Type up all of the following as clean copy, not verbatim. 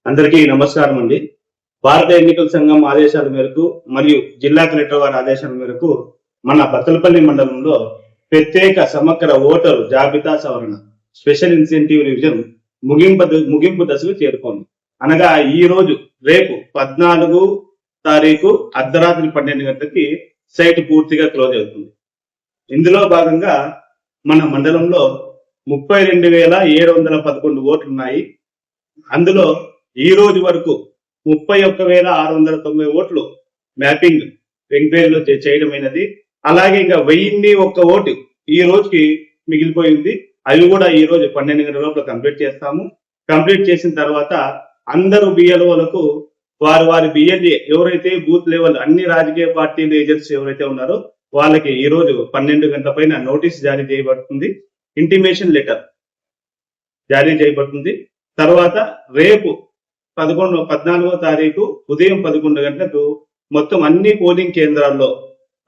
అందరికీ నమస్కారం అండి. భారత ఎన్నికల సంఘం ఆదేశాల మేరకు మరియు జిల్లా కలెక్టర్ వారి ఆదేశాల మేరకు మన బత్తలపల్లి మండలంలో ప్రత్యేక సమగ్ర ఓటరు జాబితా సవరణ స్పెషల్ ఇన్సెంటివ్ రివిజన్ ముగింపు దశకు చేరుకుంది. అనగా ఈ రోజు రేపు 14 తారీఖు అర్ధరాత్రి 12 గంటలకి సైట్ పూర్తిగా క్లోజ్ అవుతుంది. ఇందులో భాగంగా మన మండలంలో 32,711 ఓట్లు ఉన్నాయి. అందులో ఈ రోజు వరకు 31,690 ఓట్లు మ్యాపింగ్ ఎంక్వైరీలో చేయడమైనది. అలాగే ఇంకా 1001 ఓటు ఈ రోజుకి మిగిలిపోయింది. అవి కూడా ఈ రోజు 12 గంటల లోపల కంప్లీట్ చేస్తాము. కంప్లీట్ చేసిన తర్వాత అందరూ బిఎల్ఓలకు వారి బిఎల్ఏ ఎవరైతే బూత్ లెవెల్ అన్ని రాజకీయ పార్టీలు ఏజెంట్స్ ఎవరైతే ఉన్నారో వాళ్ళకి ఈ రోజు 12 గంటల పైన నోటీస్ జారీ చేయబడుతుంది. ఇంటిమేషన్ లెటర్ జారీ చేయబడుతుంది. తర్వాత రేపు 14వ తారీఖు ఉదయం 11 గంటలకు మొత్తం అన్ని పోలింగ్ కేంద్రాల్లో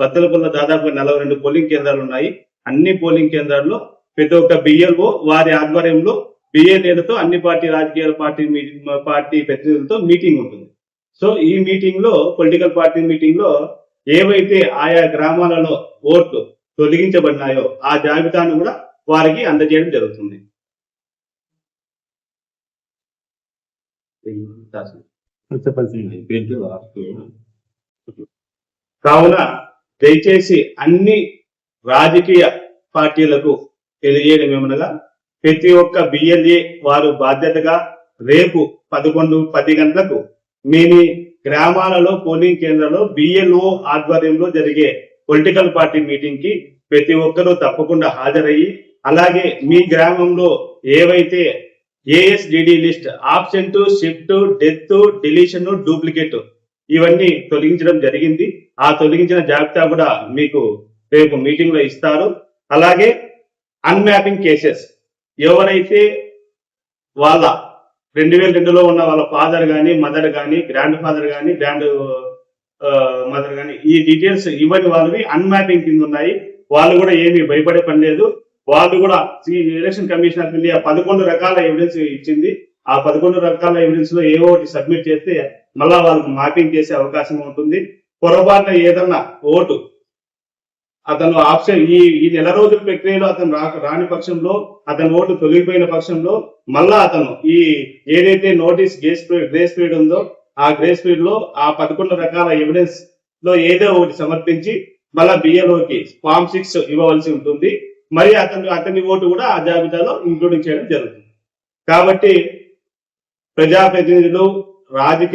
బత్తలపల్లిలో దాదాపు 42 పోలింగ్ కేంద్రాలు ఉన్నాయి. అన్ని పోలింగ్ కేంద్రాల్లో ప్రతి ఒక్క బిఎల్ఓ వారి ఆధ్వర్యంలో బిఎల్ఏలతో అన్ని రాజకీయ పార్టీ ప్రతినిధులతో మీటింగ్ ఉంటుంది. సో ఈ మీటింగ్ లో పొలిటికల్ పార్టీ మీటింగ్ లో ఏవైతే ఆయా గ్రామాలలో ఓట్లు తొలగించబడినాయో ఆ జాబితాను కూడా వారికి అందజేయడం జరుగుతుంది. కావున దయచేసి అన్ని రాజకీయ పార్టీలకు తెలియజేయడం ఏమనగా ప్రతి ఒక్క బిఎల్ఏ వారు బాధ్యతగా రేపు 11:10 గంటలకు మీ గ్రామాలలో పోలింగ్ కేంద్రంలో బిఎల్ఓ ఆధ్వర్యంలో జరిగే పొలిటికల్ పార్టీ మీటింగ్ కి ప్రతి ఒక్కరూ తప్పకుండా హాజరయ్యి, అలాగే మీ గ్రామంలో ఏవైతే ASDD list absent, shift, death, deletion, duplicate ఇవన్నీ తొలగించడం జరిగింది. ఆ తొలగించిన జాబితా కూడా మీకు రేపు మీటింగ్ లో ఇస్తారు. అలాగే అన్మ్యాపింగ్ కేసెస్ ఎవరైతే వాళ్ళ 2002లో ఉన్న వాళ్ళ ఫాదర్ కానీ మదర్ కానీ గ్రాండ్ ఫాదర్ కానీ గ్రాండ్ మదర్ కానీ ఈ డీటెయిల్స్ ఇవ్వని వాళ్ళవి అన్మ్యాపింగ్ కింద ఉన్నాయి. వాళ్ళు కూడా ఏమీ భయపడే పని లేదు. వాళ్ళు కూడా ఈ ఎలక్షన్ కమిషన్ ఆఫ్ ఇండియా 11 రకాల ఎవిడెన్స్ ఇచ్చింది. ఆ 11 రకాల ఎవిడెన్స్ లో ఏవో ఒకటి సబ్మిట్ చేస్తే మళ్ళా వాళ్ళకి మ్యాపింగ్ చేసే అవకాశం ఉంటుంది. పొరపాటున ఏదన్నా ఓటు అతను ఆప్షన్ ఈ నెల రోజుల ప్రక్రియలో అతను రాని పక్షంలో, అతని ఓటు తొలగిపోయిన పక్షంలో మళ్ళా అతను ఈ ఏదైతే నోటీస్ గ్రేస్ పీరియడ్ ఉందో ఆ గ్రేస్ పీరియడ్ లో ఆ 11 రకాల ఎవిడెన్స్ లో ఏదో ఒకటి సమర్పించి మళ్ళా బిఎల్ఓకి ఫామ్ 6 ఇవ్వవలసి ఉంటుంది. మరి అతని ఓటు కూడా ఆ జాబితాలో ఇంక్లూడింగ్ చేయడం జరుగుతుంది. కాబట్టి ప్రజాప్రతినిధులు, రాజకీయ